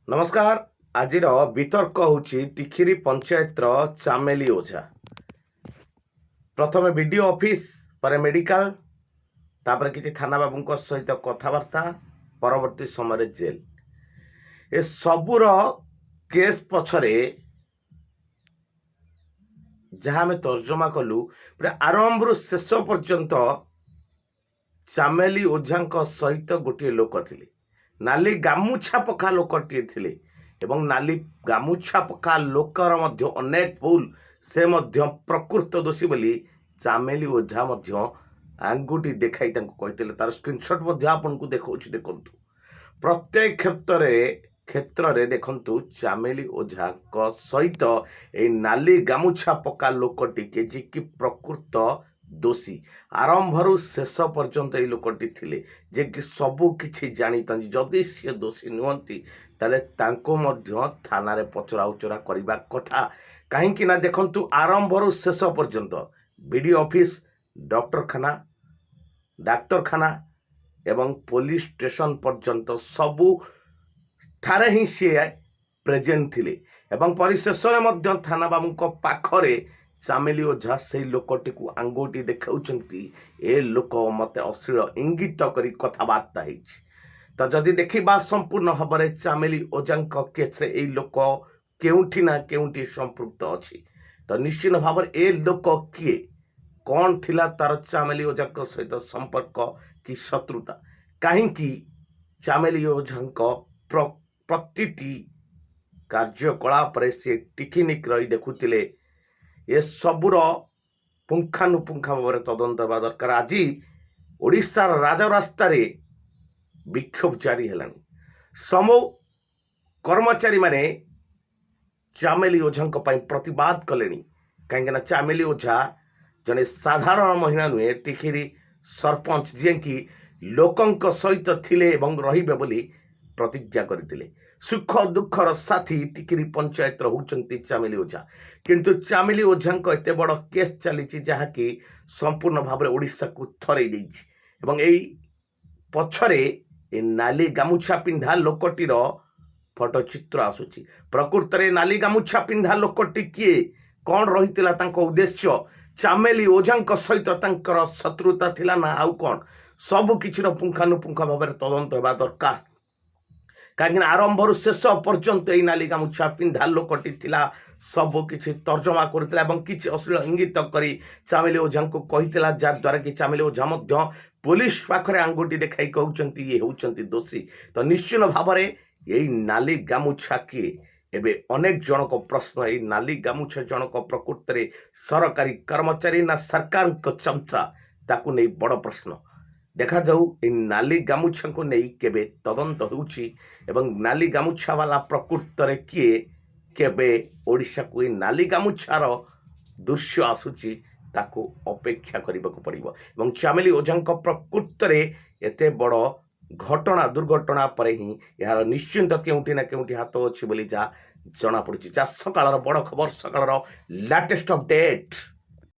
नमस्कार। आज वितर्क होची टिखिरी पंचायत चामेली ओझा। प्रथम बीडीओ ऑफिस पर मेडिकल तापर किसी थाना बाबू सहित कथबार्ता परवर्ती समय जेल ए सबूर केस पछरे जहाँ आम तर्जमा कलु पूरा आरंभ शेष पर्यंत चामेली ओझा सहित गोटे लोक थिले, नाली गामुछा पका लोकटे थिले एवं नाली गामुछा पका लोकर मध्य अनेक भूल से मध्य प्रकृत दोषी बोली चामेली ओझा मध्य आंगुठी देखाई कहते तार स्क्रीनशॉट आपन को देखा देखु प्रत्येक क्षेत्र में देखु चामेली ओझा सहित ए नाली गामुछा पका लोकटी के जी कि प्रकृत दोषी आरंभरू शेष पर्यंत ये लोकटी थिले जे कि सबू किछि जानिता जदि सी दोषी नुहति ताले तांको मध्य थाना रे पचरा उचरा करबा कथा कहीं ना देखंतु आरंभरू शेष पर्यंत बीडीओ ऑफिस डॉक्टरखाना डाक्तरखाना एवं पुलिस स्टेशन पर्यंत सबू ठारे ही सी प्रेजेंट थिले एवं परिशेष में थाना बाबू पाखरे चामेली ओझा से लोकटी को आंगुठी देखाउछंती ए लोक मते अश्लील इंगित करी कथबार्ता तो जदि देखा संपूर्ण भाव में चामेली ओझा केस ए लोक केउठी ना केउठी संपृक्त अच्छी तो निश्चित भाव में ए लोक किए कौन थिला तार चामेली ओझा सहित संपर्क कि शत्रुता कहीं चामेली ओझा प्रति कार्यकलाप से टिकिनिक रही देखुले ए सबूर पुंखानुपुंखा भाव में तदंत होगा दरकार। आज ओडिशार राजरास्ता विक्षोभ जारी है समूह कर्मचारी माने चामेली ओझा प्रतिवाद कले कहीं चामेली ओझा जने साधारण महिला नुहे टिखिरी सरपंच जी कि लोकंक सहित थिले एवं रहिबे बोली प्रतिज्ञा करथिले। सुख दुखर साथी टिकिरी पंचायत होउचंती चामेली ओझा किंतु चामेली ओझा एते बड़ केस चली जहाँकि संपूर्ण भाव में ओडिशा को थरई देछि एवं एई पछरे ए नाली गामुछा पिंधा लोकटीर फोटोचित्र आसुची। प्रकृत में नाली गामुछा पिंधा लोकटी किए कौन रही तांको उद्देश्य चामेली ओझा सहित तांकर शत्रुता थिला ना आउ कौन सबु किछिर पुंखानुपुंखा भाव में तदंत होगा दरकार। कहीं आरंभरू शेष पर्यंत यही नाली गामुछा पिंधा लोकटी थिला सबु किछि तर्जमा करथिला एवं किछि अश्लील इंगित करी चामेली ओझा को कहितला जद्वारा कि चामेली ओझा मध्य पुलिस पाखरे आंगुठी देखाई कहउचंती ये होउचंती दोषी। तो निश्चित भाव में यही नाली गामुछा किए एबे अनेक जनक प्रश्न यही नाली गामुछा जनक प्रकृत में सरकारी कर्मचारी ना सरकार चमचा ताकू नहीं बड़ प्रश्न देखा जाऊ नाली गामुछा को नहीं केबे तदंत होउछि एवं नाली गामुछा वाला प्रकृत रे किए केबे ओडिशा को नाली गामुछार दृश्य आसुछि ताकू अपेक्षा करबाक पड़िबो एवं चामेली ओझा प्रकृत रे एते बड़ घटना दुर्घटना पर ही यार निश्चिंत केउटी ना केउटी हाथ अच्छी बोली जा जना पड़ुछि। सकाळर बड़ खबर सकाळर लेटेस्ट अपडेट।